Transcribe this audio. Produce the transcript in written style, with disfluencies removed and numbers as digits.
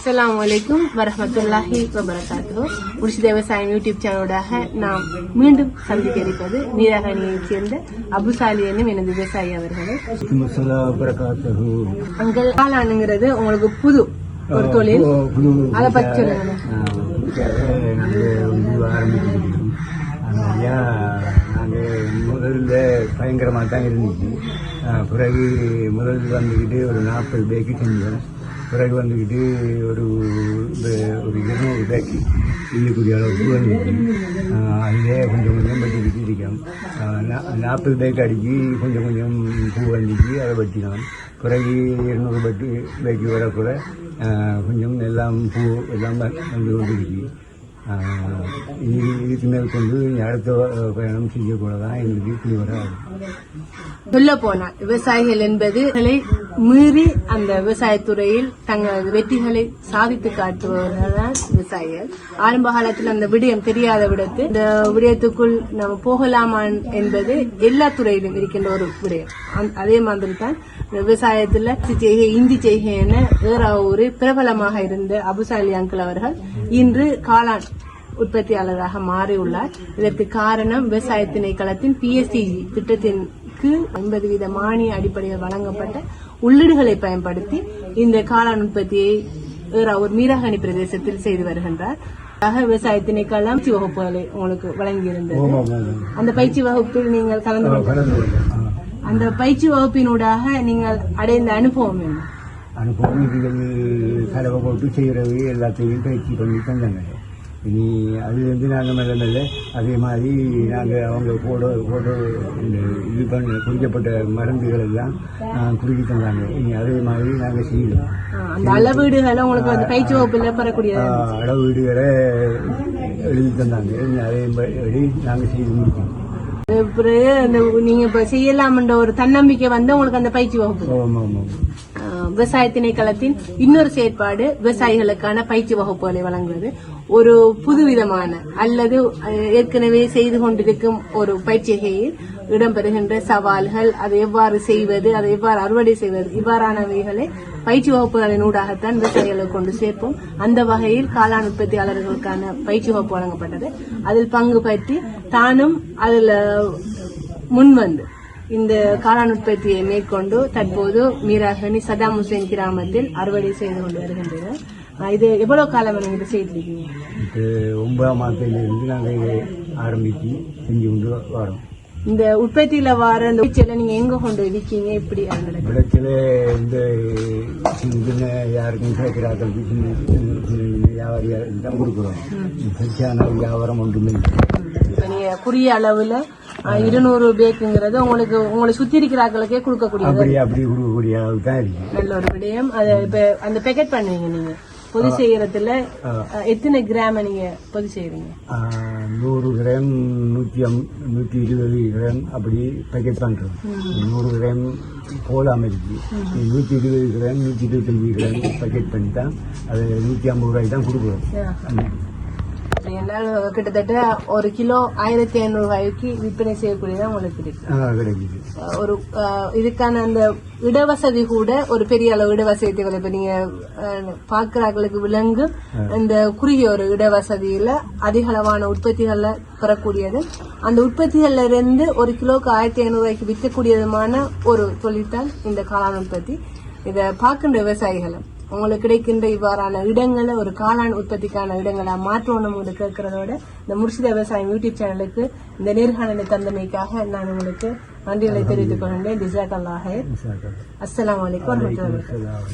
அஸ்ஸலாமுஅலைக்கும் வரஹ்மத்துல்லாஹி வபரகாத்துஹு. முர்ஷித் விவசாயம் யூடியூப் சேனலோடாக நாம் மீண்டும் சந்திக்க இருப்பது நீராகணியைச் சேர்ந்த அபுசாலி என்னும் எனது விவசாயி அவர்களே. அங்கள் காளானுங்கிறது உங்களுக்கு புது ஒரு தொழில், அதை பற்றி சொல்லுங்க. நாங்கள் முதல்ல பயங்கரமாக தான் இருந்துச்சு. பிறகு முதல்ல வந்துக்கிட்டு ஒரு 40 பேக்கு செஞ்சோம். பிறகு வந்துக்கிட்டு ஒரு 200 பேக்கு இல்லக்கூடிய அளவுக்கு வந்துச்சு. அதிலே கொஞ்சம் கொஞ்சம் வெட்டிக்கிட்டு இருக்கோம். 40 பேக்கு அடிச்சு கொஞ்சம் கொஞ்சம் பூ வந்துச்சு, அதை வெட்டினோம். பிறகு 200 பேக்கு வரக்கூட கொஞ்சம் எல்லாம் பூ எல்லாம் வந்து கொண்டிருக்கு. இதுக்கு மேல் கொண்டு அடுத்த பயணம் செய்யக்கூடதான் எங்களுக்கு கிளிவராக சொல்ல போனால் விவசாயிகள் என்பது மீறி அந்த விவசாயத்துறையில் தங்களது வெற்றிகளை சாதித்து காட்டுபவர்கள் விவசாயிகள். ஆரம்ப காலத்தில் அந்த விடயம் தெரியாத விடத்து இந்த விடயத்துக்குள் நம்ம போகலாமா என்பது எல்லா துறையிலும் இருக்கின்ற ஒரு விடயம். அதே மாதிரி தான் விவசாயத்துல செய்கை இந்தி செய்கை என ஏறாவூர் பிரபலமாக இருந்த அபுசாலி அங்கிள் அவர்கள் இன்று காளான் உற்பத்தியாளராக மாறியுள்ளார். இதற்கு காரணம் விவசாய திணைக்களத்தின் PSCG திட்டத்தின் கீழ் 50% மானிய அடிப்படையில் வழங்கப்பட்ட உள்ளீடுகளை பயன்படுத்தி இந்த காளான் உற்பத்தியை ஏறாவூர் மீராகணி பிரதேசத்தில் செய்து வருகின்றார். விவசாய திணைக்களம் பயிற்சி வகுப்புகளை உங்களுக்கு வழங்கியிருந்தது. அந்த பயிற்சி வகுப்பில் நீங்கள் கலந்து கொண்டீர்கள். அந்த பயிற்சி வகுப்பினூடாக நீங்கள் அடைந்த அனுபவம் என்ன? அனுபவம் இதுகள் செலவை போட்டு செய்கிறது எல்லாத்தையும் பயிற்சி பண்ணி தந்தாங்க. இனி அதுலேருந்து நாங்கள் மெல்ல மெல்ல அதே மாதிரி நாங்கள் அவங்க போட்டோ இந்த இது பண்ண குறிக்கப்பட்ட மருந்துகள் எல்லாம் குறுக்கி தந்தாங்க. இனி அதே மாதிரி நாங்கள் செய்யலாம். அந்த அளவீடுகளை உங்களுக்கு அந்த பயிற்சி வகுப்பில் பெறக்கூடிய அளவீடுகளை எழுதி தந்தாங்க. இனி அதே மாதிரி நாங்கள் செய்து முடிக்கோம். நீங்க இப்ப செய்யலாம்ன்ற ஒரு தன்னம்பிக்கை வந்து உங்களுக்கு அந்த பயிற்சி வகுப்பு. விவசாய திணைக்களத்தின் இன்னொரு செயற்பாடு விவசாயிகளுக்கான பயிற்சி வகுப்புகளை வழங்குவது. ஒரு புதுவிதமான அல்லது ஏற்கனவே செய்து கொண்டிருக்கும் ஒரு பயிற்சிகையில் இடம்பெறுகின்ற சவால்கள், அதை எவ்வாறு செய்வது, அதை எவ்வாறு அறுவடை செய்வது, இவ்வாறானவைகளை பயிற்சி வகுப்புகளின் ஊடாகத்தான் விவசாயிகளுக்கு கொண்டு சேர்ப்போம். அந்த வகையில் காளான் உற்பத்தியாளர்களுக்கான பயிற்சி வகுப்பு வழங்கப்பட்டது. அதில் பங்கு பற்றி தானும் அதில் முன்வந்து இந்த காளான் உற்பத்தியை மேற்கொண்டு தற்போது மீராகணி சதாம் ஹுசேன் கிராமத்தில் அறுவடை செய்து கொண்டு வருகின்றனர். இது எவ்வளவு காலம் நீங்க செய்திருக்கீங்க? 9ஆம் மாதத்திலிருந்து நாங்கள் இதை ஆரம்பித்து செஞ்சு கொண்டு வரோம். இந்த உற்பத்தியில வர இந்த விளைச்சல நீங்க எங்க கொண்டு விற்கீங்க? எப்படி விளைச்சல இந்த சின்ன யாருக்கும் கிடைக்கிறார்கள் வியாபாரிகள் தான் கொடுக்குறோம். சரியான வியாபாரம் ஒன்றுமே. நீங்க குறுகிய அளவுல 200 பேக்குங்கிறது உங்களை சுத்தி இருக்கிறார்களுக்கே கொடுக்கக்கூடிய அப்படி கொடுக்கக்கூடிய அளவு தான் இருக்கு. நல்ல ஒரு விடயம். அதை இப்ப அந்த பேக்கெட் பண்ணுவீங்க நீங்க பொதி செய்யறதுல எத்தனை கிராம் நீங்க பொதி செய்யறீங்க? 100 கிராம் 120 கிராம் அப்படி பேக்கெட் பண்றோம். 100 கிராம் போடாம இருக்கு. 120 கிராம் 125 கிராம் பேக்கெட் பண்ணி தான் அது 150 ரூபாய்க்கு தான் கொடுக்குறோம். கிட்டத்தட்ட ஒரு கிலோ 1500 ரூபாய்க்கு விற்பனை செய்யக்கூடியதான் உங்களுக்கு கிடைக்குது. ஒரு இதுக்கான அந்த இடவசதி கூட ஒரு பெரிய அளவு இடவசதி தேவை. இப்ப நீங்க பாக்குறாங்களுக்கு விலங்கு இந்த குறுகிய ஒரு இடவசதியில அதிக அளவான உற்பத்திகளை பெறக்கூடியது. அந்த உற்பத்திகள்ல இருந்து ஒரு கிலோக்கு 1500 ரூபாய்க்கு விற்கக்கூடியதுமான ஒரு தொழில்தான் இந்த காளான் உற்பத்தி. இதை பார்க்கின்ற விவசாயிகளும் உங்களுக்கு கிடைக்கின்ற இவ்வாறான இடங்களை ஒரு காளான் உற்பத்திக்கான இடங்களா மாற்றணும் கேட்கறதோட இந்த முர்ஷித் விவசாயம் யூடியூப் சேனலுக்கு இந்த நேர்காணலை தந்தமைக்காக நான் உங்களுக்கு நன்றிகளை தெரிவித்துக் கொண்டேன். ஜஸாக்கல்லாஹ். அஸ்ஸலாமு அலைக்கும் வரஹ்மத்துல்லாஹி.